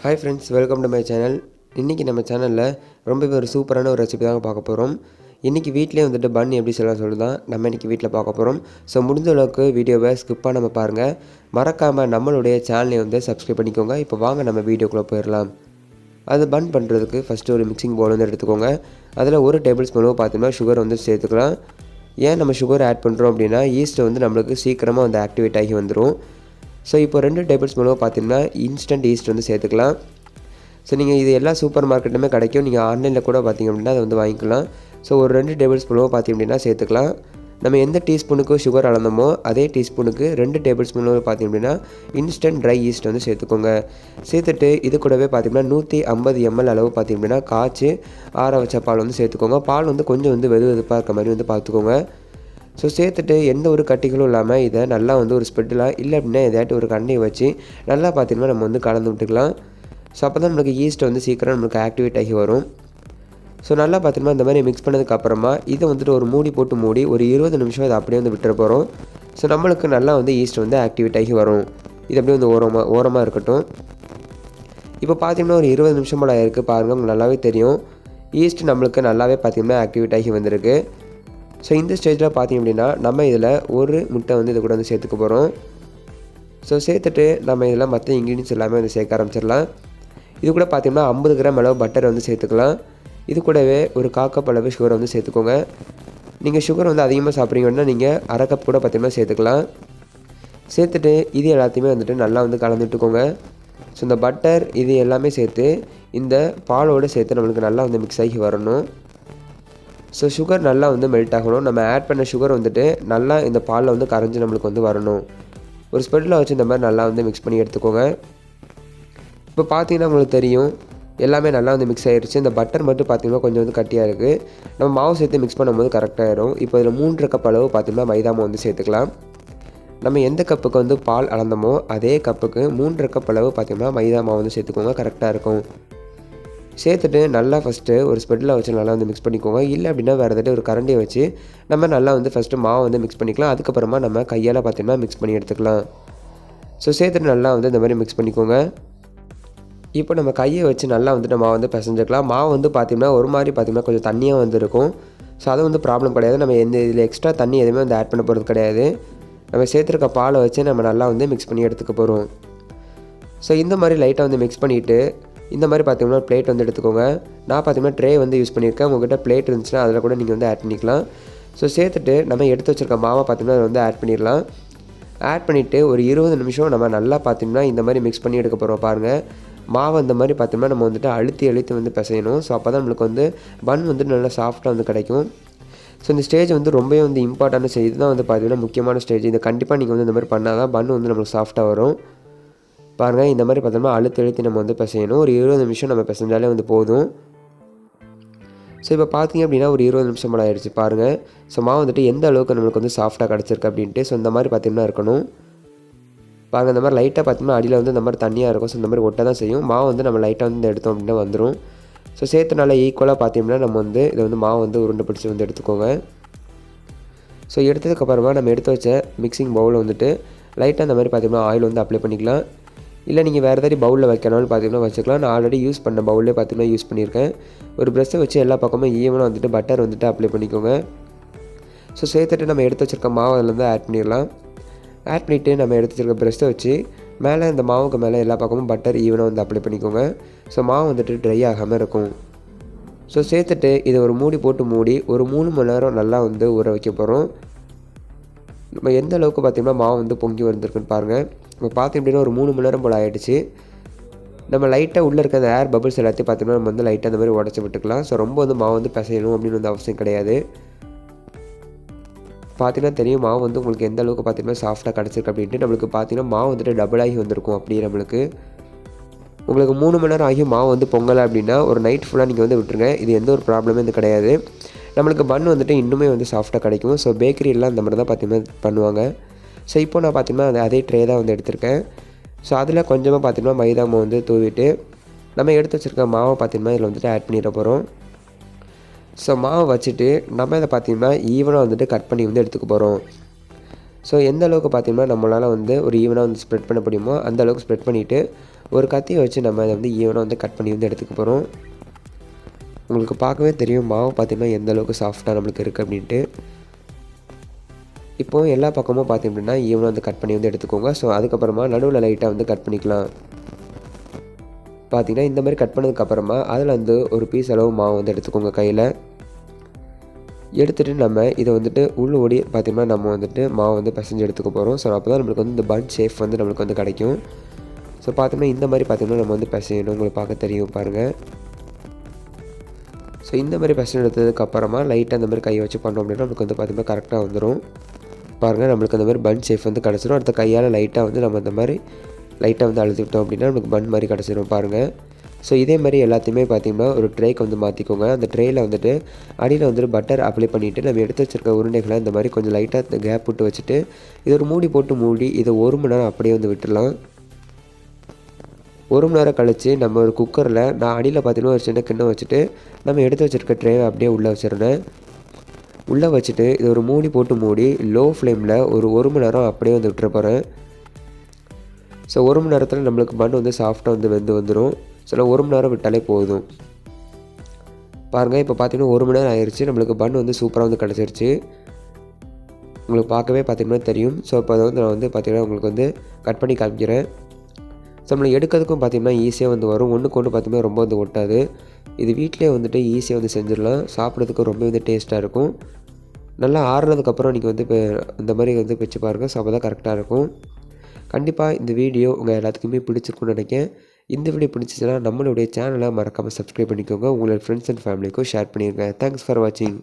Hi friends, welcome to my channel. இன்றைக்கி நம்ம சேனலில் ரொம்பவே ஒரு சூப்பரான ஒரு ரெசிபி தாங்க பார்க்க போகிறோம். இன்றைக்கி வீட்டிலே வந்துட்டு பன் எப்படி செய்யலாம் சொல்லி தான் நம்ம இன்றைக்கி வீட்டில் பார்க்க போகிறோம். ஸோ முடிஞ்ச அளவுக்கு வீடியோவை ஸ்கிப் பண்ணாமல் பாருங்கள். மறக்காமல் நம்மளுடைய சேனலை வந்து சப்ஸ்கிரைப் பண்ணிக்கோங்க. இப்போ வாங்க நம்ம வீடியோக்குள்ளே போயிடலாம். அது பன் பண்ணுறதுக்கு ஃபஸ்ட்டு ஒரு மிக்சிங் பவுல் வந்து எடுத்துக்கோங்க. அதில் ஒரு டேபிள் ஸ்பூனோ பார்த்தீங்கன்னா சுகர் வந்து சேர்த்துக்கலாம். ஏன் நம்ம சுகர் ஆட் பண்ணுறோம் அப்படின்னா ஈஸ்ட் வந்து நம்மளுக்கு சீக்கிரமாக வந்து ஆக்டிவேட் ஆகி வந்துடும். ஸோ இப்போ 2 டேபிள் ஸ்பூனோ பார்த்தீங்கன்னா இன்ஸ்டன்ட் ஈஸ்ட் வந்து சேர்த்துக்கலாம். ஸோ நீங்கள் இது எல்லா சூப்பர் மார்க்கெட்டுமே கிடைக்கும். நீங்கள் ஆன்லைனில் கூட பார்த்திங்க அப்படின்னா அதை வந்து வாங்கிக்கலாம். ஸோ ஒரு 2 டேபிள் ஸ்பூனோ பார்த்திங்க அப்படின்னா சேர்த்துக்கலாம். நம்ம எந்த டீஸ்பூனுக்கு சுகர் அளந்தோமோ அதே டீஸ்பூனுக்கு 2 டேபிள் ஸ்பூனோ பார்த்திங்க அப்படின்னா இன்ஸ்டன்ட் ட்ரை ஈஸ்ட் வந்து சேர்த்துக்கோங்க. சேர்த்துட்டு இது கூடவே பார்த்திங்கன்னா 150 ml அளவு பார்த்திங்க அப்படின்னா காய்ச்சி ஆற வச்ச பால் வந்து சேர்த்துக்கோங்க. பால் வந்து கொஞ்சம் வந்து வெதுப்பாக இருக்க மாதிரி வந்து பார்த்துக்கோங்க. ஸோ சேர்த்துட்டு எந்த ஒரு கட்டிகளும் இல்லாமல் இதை நல்லா வந்து ஒரு ஸ்ப்ரெட்டில் இல்லை அப்படின்னா எதாட்டி ஒரு கண்ணையை வச்சு நல்லா பார்த்திங்கன்னா நம்ம வந்து கலந்து விட்டுக்கலாம். ஸோ அப்போ தான் நம்மளுக்கு ஈஸ்ட் வந்து சீக்கிரம் நம்மளுக்கு ஆக்டிவேட் ஆகி வரும். ஸோ நல்லா பார்த்திங்கன்னா இந்த மாதிரி மிக்ஸ் பண்ணதுக்கப்புறமா இதை வந்துட்டு ஒரு மூடி போட்டு மூடி ஒரு 20 நிமிஷம் இதை அப்படியே வந்து விட்டுற போகிறோம். ஸோ நம்மளுக்கு நல்லா வந்து ஈஸ்ட் வந்து ஆக்டிவேட் ஆகி வரும். இது அப்படியே வந்து ஓரமாக இருக்கட்டும். இப்போ பார்த்திங்கன்னா ஒரு 20 நிமிஷம் போல் ஆகிருக்கு பாருங்கள், உங்களுக்கு நல்லாவே தெரியும். ஈஸ்ட் நம்மளுக்கு நல்லாவே பார்த்திங்கன்னா ஆக்டிவேட் ஆகி வந்திருக்கு. ஸோ இந்த ஸ்டேஜில் பார்த்திங்க அப்படின்னா நம்ம இதில் ஒரு முட்டை வந்து இது கூட வந்து சேர்த்துக்க போகிறோம். ஸோ சேர்த்துட்டு நம்ம இதில் மற்ற இன்க்ரீடியன்ஸ் எல்லாமே வந்து சேர்க்க ஆரம்பிச்சிடலாம். இது கூட பார்த்திங்கன்னா 50 கிராம் அளவு பட்டர் வந்து சேர்த்துக்கலாம். இது கூடவே ஒரு 1/4 கப் அளவு சுகரை வந்து சேர்த்துக்கோங்க. நீங்கள் சுகர் வந்து அதிகமாக சாப்பிட்றீங்க அப்படின்னா நீங்கள் 1/2 கப் கூட பார்த்திங்கன்னா சேர்த்துக்கலாம். சேர்த்துட்டு இது எல்லாத்தையுமே வந்துட்டு நல்லா வந்து கலந்துட்டுக்கோங்க. ஸோ இந்த பட்டர் இது எல்லாமே சேர்த்து இந்த பாலோடு சேர்த்து நம்மளுக்கு நல்லா வந்து மிக்ஸ் ஆகி வரணும். ஸோ சுகர் நல்லா வந்து மெல்ட் ஆகணும். நம்ம ஆட் பண்ண சுகர் வந்துட்டு நல்லா இந்த பாலில் வந்து கரைஞ்சி நம்மளுக்கு வந்து வரணும். ஒரு ஸ்பெட்டில் வச்சு இந்த மாதிரி நல்லா வந்து மிக்ஸ் பண்ணி எடுத்துக்கோங்க. இப்போ பார்த்தீங்கன்னா உங்களுக்கு தெரியும் எல்லாமே நல்லா வந்து மிக்ஸ் ஆகிடுச்சு. இந்த பட்டர் மட்டும் பார்த்திங்கன்னா கொஞ்சம் வந்து கட்டியாக இருக்குது. நம்ம மாவு சேர்த்து மிக்ஸ் பண்ணும்போது கரெக்டாகிடும். இப்போ இதில் 3 கப் அளவு பார்த்திங்கன்னா மைதா மாவு வந்து சேர்த்துக்கலாம். நம்ம எந்த கப்புக்கு வந்து பால் அளந்தோமோ அதே கப்புக்கு 3 கப் அளவு பார்த்திங்கன்னா மைதா மாவு வந்து சேர்த்துக்கோங்க, கரெக்டாக இருக்கும். சேர்த்துட்டு நல்லா ஃபஸ்ட்டு ஒரு ஸ்பெட்டில் வச்சு நல்லா வந்து மிக்ஸ் பண்ணிக்கோங்க. இல்லை அப்படின்னா வேறு ஏதாட்டி ஒரு கரண்டியை வச்சு நம்ம நல்லா வந்து ஃபஸ்ட்டு மாவு வந்து மிக்ஸ் பண்ணிக்கலாம். அதுக்கப்புறமா நம்ம கையால் பார்த்திங்கன்னா மிக்ஸ் பண்ணி எடுத்துக்கலாம். ஸோ சேர்த்துட்டு நல்லா வந்து இந்த மாதிரி மிக்ஸ் பண்ணிக்கோங்க. இப்போ நம்ம கையை வச்சு நல்லா வந்துட்டு மாவு வந்து பிசைஞ்சிக்கலாம். மாவு வந்து பார்த்திங்கன்னா ஒரு மாதிரி பார்த்திங்கன்னா கொஞ்சம் தண்ணியாக வந்து இருக்கும். ஸோ அது வந்து ப்ராப்ளம் கிடையாது. நம்ம இதில் எக்ஸ்ட்ரா தண்ணி எதுவுமே வந்து ஆட் பண்ண போகிறது கிடையாது. நம்ம சேர்த்துருக்க பாலை வச்சு நம்ம நல்லா வந்து மிக்ஸ் பண்ணி எடுத்துக்க போகிறோம். ஸோ இந்த மாதிரி லைட்டாக வந்து மிக்ஸ் பண்ணிவிட்டு இந்த மாதிரி பார்த்திங்கன்னா பிளேட் வந்து எடுத்துக்கோங்க. நான் பார்த்திங்கன்னா ட்ரே வந்து யூஸ் பண்ணியிருக்கேன். உங்கள்கிட்ட பிளேட் இருந்துச்சுன்னா அதில் கூட நீங்கள் வந்து ஆட் பண்ணிக்கலாம். ஸோ சேர்த்துட்டு நம்ம எடுத்து வச்சுருக்க மாவை பார்த்திங்கன்னா அதை வந்து ஆட் பண்ணிடலாம். ஆட் பண்ணிவிட்டு ஒரு 20 நிமிஷம் நம்ம நல்லா பார்த்திங்கன்னா இந்த மாதிரி மிக்ஸ் பண்ணி எடுக்க போகிறோம். பாருங்கள், மாவை இந்த மாதிரி பார்த்திங்கன்னா நம்ம வந்துட்டு அழுத்தி வந்து பிசையணும். ஸோ அப்போ தான் நம்மளுக்கு வந்து பன் வந்து நல்லா சாஃப்டாக வந்து கிடைக்கும். ஸோ இந்த ஸ்டேஜ் வந்து ரொம்பவே வந்து இம்பார்ட்டன்ட் ஸ்டேஜ். இதுதான் வந்து பார்த்திங்கன்னா முக்கியமான ஸ்டேஜ். இதை கண்டிப்பாக நீங்கள் வந்து இந்த மாதிரி பண்ணால் தான் பன் வந்து நம்மளுக்கு சாஃப்டாக வரும். பாருங்கள், இந்த மாதிரி பார்த்தோம்னா அழுத்தி நம்ம வந்து பிசையணும். ஒரு 20 நிமிஷம் நம்ம பிசைஞ்சாலே வந்து போதும். ஸோ இப்போ பார்த்தீங்க அப்படின்னா ஒரு 20 நிமிஷம் மேலே ஆயிடுச்சு பாருங்கள். ஸோ மாவு வந்துட்டு எந்த அளவுக்கு நம்மளுக்கு வந்து சாஃப்டாக கிடச்சிருக்கு அப்படின்ட்டு. ஸோ இந்த மாதிரி பார்த்திங்கன்னா இருக்கணும். பாருங்கள், இந்த மாதிரி லைட்டாக பார்த்திங்கன்னா அடியில் வந்து இந்த மாதிரி தண்ணியாக இருக்கும். ஸோ இந்த மாதிரி ஒட்ட தான் செய்யும். மாவு வந்து நம்ம லைட்டாக வந்து எடுத்தோம் அப்படின்னா வந்துடும். ஸோ சேர்த்து நல்லா ஈக்குவலாக பார்த்திங்கன்னா நம்ம வந்து இதை வந்து மாவு வந்து உருண்டை பிடிச்சி வந்து எடுத்துக்கோங்க. ஸோ எடுத்ததுக்கப்புறமா நம்ம எடுத்து வச்ச மிக்சிங் பவுலில் வந்துட்டு லைட்டாக இந்த மாதிரி பார்த்திங்கன்னா ஆயில் வந்து அப்ளை பண்ணிக்கலாம். இல்லை நீங்கள் வேறு ஏதாட்டி பவுலில் வைக்கணும்னு பார்த்திங்கன்னா வச்சுக்கலாம். நான் ஆல்ரெடி யூஸ் பண்ண பவுல்லே பார்த்திங்கன்னா யூஸ் பண்ணியிருக்கேன். ஒரு ப்ரெஷ்ஷை வச்சு எல்லா பக்கமும் ஈவனாக வந்துட்டு பட்டர் வந்துட்டு அப்ளை பண்ணிக்கோங்க. ஸோ சேர்த்துட்டு நம்ம எடுத்து வச்சுருக்க மாவு அதில் வந்து ஆட் பண்ணிடலாம். ஆட் பண்ணிவிட்டு நம்ம எடுத்து வச்சுருக்க ப்ரெஷ்ஷை வச்சு மேலே இந்த மாவுக்கு மேலே எல்லா பக்கமும் பட்டர் ஈவனாக வந்து அப்ளை பண்ணிக்கோங்க. ஸோ மாவு வந்துட்டு ட்ரை ஆகாமல் இருக்கும். ஸோ சேர்த்துட்டு இதை ஒரு மூடி போட்டு மூடி ஒரு 3 மணி நேரம் நல்லா வந்து ஊற வைக்க போகிறோம். நம்ம எந்த அளவுக்கு பார்த்திங்கன்னா மாவு வந்து பொங்கி வந்திருக்குன்னு பாருங்கள். இப்போ பார்த்திங்க அப்படின்னா ஒரு 3 மணி நேரம் போல் ஆகிடுச்சு. நம்ம லைட்டாக உள்ளே இருக்க அந்த ஏர் பபிள்ஸ் எல்லாத்தையும் பார்த்திங்கன்னா நம்ம வந்து லைட்டாக அந்த மாதிரி உடச்சி விட்டுக்கலாம். ஸோ ரொம்ப வந்து மாவு வந்து பிசையணும் அப்படின்னு வந்து அவசியம் கிடையாது. பார்த்திங்கன்னா தெரியும் மாவு வந்து உங்களுக்கு எந்த அளவுக்கு பார்த்திங்கன்னா சாஃப்டாக கிடச்சிருக்கு அப்படின்ட்டு. நம்மளுக்கு பார்த்திங்கன்னா மாவு வந்துட்டு டபுள் ஆகி வந்திருக்கும். அப்படியே நம்மளுக்கு உங்களுக்கு 3 மணி நேரம் ஆகி மாவு வந்து பொங்கலை அப்படின்னா ஒரு நைட் ஃபுல்லாக நீங்கள் வந்து விட்டுருங்க. இது எந்த ஒரு ப்ராப்ளமே வந்து கிடையாது. நம்மளுக்கு பன் வந்துட்டு இன்னுமே வந்து சாஃப்டாக கிடைக்கும். ஸோ பேக்கரியெல்லாம் அந்த மாதிரி தான் பார்த்திங்கன்னா பண்ணுவாங்க. ஸோ இப்போ நான் பார்த்திங்கன்னா அதே ட்ரே தான் வந்து எடுத்திருக்கேன். ஸோ அதில் கொஞ்சமாக பார்த்திங்கன்னா மைதா மாவு வந்து தூவிட்டு நம்ம எடுத்து வச்சுருக்க மாவை பார்த்திங்கன்னா இதில் வந்துட்டு ஆட் பண்ணிட போகிறோம். ஸோ மாவை வச்சுட்டு நம்ம இதை பார்த்திங்கன்னா ஈவனாக வந்துட்டு கட் பண்ணி வந்து எடுத்துக்க போகிறோம். ஸோ எந்த அளவுக்கு பார்த்திங்கன்னா நம்மளால் வந்து ஒரு ஈவனாக வந்து ஸ்ப்ரெட் பண்ண முடியுமோ அந்த அளவுக்கு ஸ்ப்ரெட் பண்ணிவிட்டு ஒரு கத்தியை வச்சு நம்ம அதை வந்து ஈவனாக வந்து கட் பண்ணி வந்து எடுத்துக்க போகிறோம். உங்களுக்கு பார்க்கவே தெரியும் மாவு பார்த்திங்கன்னா எந்த அளவுக்கு சாஃப்டாக நம்மளுக்கு இருக்குது அப்படின்ட்டு. இப்போது எல்லா பக்கமும் பார்த்திங்க அப்படின்னா ஈவனாக வந்து கட் பண்ணி வந்து எடுத்துக்கோங்க. ஸோ அதுக்கப்புறமா நடுவில் லைட்டாக வந்து கட் பண்ணிக்கலாம். பார்த்திங்கன்னா இந்த மாதிரி கட் பண்ணதுக்கப்புறமா அதில் வந்து ஒரு பீஸ் அளவு மாவு வந்து எடுத்துக்கோங்க கையில். எடுத்துகிட்டு நம்ம இதை வந்துட்டு ஓடி பார்த்திங்கன்னா நம்ம வந்துட்டு மாவு வந்து பிசைஞ்சு எடுத்துக்க போகிறோம். ஸோ அப்போ தான் நம்மளுக்கு வந்து இந்த பன் ஷேப் வந்து நம்மளுக்கு வந்து கிடைக்கும். ஸோ பார்த்திங்கன்னா இந்த மாதிரி பார்த்திங்கன்னா நம்ம வந்து பிசையணும். உங்களுக்கு பார்க்க தெரியும் பாருங்கள். ஸோ இந்த மாதிரி பிசைஞ்சு எடுத்ததுக்கப்புறமா லைட்டாக அந்த மாதிரி கையை வச்சு பண்ணோம் அப்படின்னா நம்மளுக்கு வந்து பார்த்திங்கன்னா கரெக்டாக வந்துடும். பாருங்கள் நம்மளுக்கு அந்த மாதிரி பன் ஷேப் வந்து கிடச்சிடும். அடுத்த கையால் லைட்டாக வந்து நம்ம அந்த மாதிரி லைட்டாக வந்து அழுத்திவிட்டோம் அப்படின்னா நமக்கு பன் மாதிரி கிடச்சிடும் பாருங்கள். ஸோ இதே மாதிரி எல்லாத்தையுமே பார்த்திங்கன்னா ஒரு ட்ரேக்கு வந்து மாற்றிக்கோங்க. அந்த ட்ரேயில் வந்துட்டு அடியில் வந்துட்டு பட்டர் அப்ளை பண்ணிவிட்டு நம்ம எடுத்து வச்சுருக்க உருண்டைகளை இந்த மாதிரி கொஞ்சம் லைட்டாக கேப் விட்டு வச்சுட்டு இது ஒரு மூடி போட்டு மூடி இதை 1 மணி நேரம் அப்படியே வந்து விட்டுடலாம். 1 மணி நேரம் கழித்து நம்ம ஒரு குக்கரில் நான் அடியில் பார்த்திங்கன்னா ஒரு சின்ன கிண்ணம் வச்சுட்டு நம்ம எடுத்து வச்சுருக்க ட்ரேவை அப்படியே உள்ளே வச்சிருந்தேன். உள்ளே வச்சுட்டு இது ஒரு மூடி போட்டு மூடி லோ ஃப்ளேமில் ஒரு 1 மணி நேரம் அப்படியே வந்து விட்டுற போகிறேன். ஸோ 1 மணி நேரத்தில் நம்மளுக்கு பன் வந்து சாஃப்டாக வந்து வெந்து வந்துடும். ஸோ 1 மணி நேரம் விட்டாலே போதும். பாருங்கள் இப்போ பார்த்திங்கன்னா 1 மணி நேரம் ஆயிடுச்சு. நம்மளுக்கு பன் வந்து சூப்பராக வந்து கிடச்சிருச்சு. உங்களுக்கு பார்க்கவே பார்த்திங்கன்னா தெரியும். ஸோ இப்போ அதை வந்து நான் வந்து பார்த்திங்கன்னா உங்களுக்கு வந்து கட் பண்ணி காமிக்கிறேன். ஸோ நம்மளை எடுக்கிறதுக்கும் பார்த்திங்கன்னா ஈஸியாக வந்து வரும். ஒன்றுக்கு ஒன்று பார்த்திங்கன்னா ரொம்ப வந்து ஒட்டாது. இது வீட்டிலே வந்துட்டு ஈஸியாக வந்து செஞ்சிடலாம். சாப்பிட்றதுக்கு ரொம்ப வந்து டேஸ்ட்டாக இருக்கும். நல்லா ஆறுனதுக்கப்புறம் நீங்கள் வந்து இப்போ இந்த மாதிரி வந்து வச்சு பாருங்கள். ஸோ அப்போ தான் கரெக்டாக இருக்கும். கண்டிப்பாக இந்த வீடியோ உங்கள் எல்லாத்துக்குமே பிடிச்சிருக்குன்னு நினைக்கிறேன். இந்த வீடியோ பிடிச்சிச்சுன்னா நம்மளுடைய சேனலை மறக்காமல் சப்ஸ்கிரைப் பண்ணிக்கோங்க. உங்களோட ஃப்ரெண்ட்ஸ் அண்ட் ஃபேமிலிக்கும் ஷேர் பண்ணிடுங்க. தேங்க்ஸ் ஃபார் வாட்சிங்.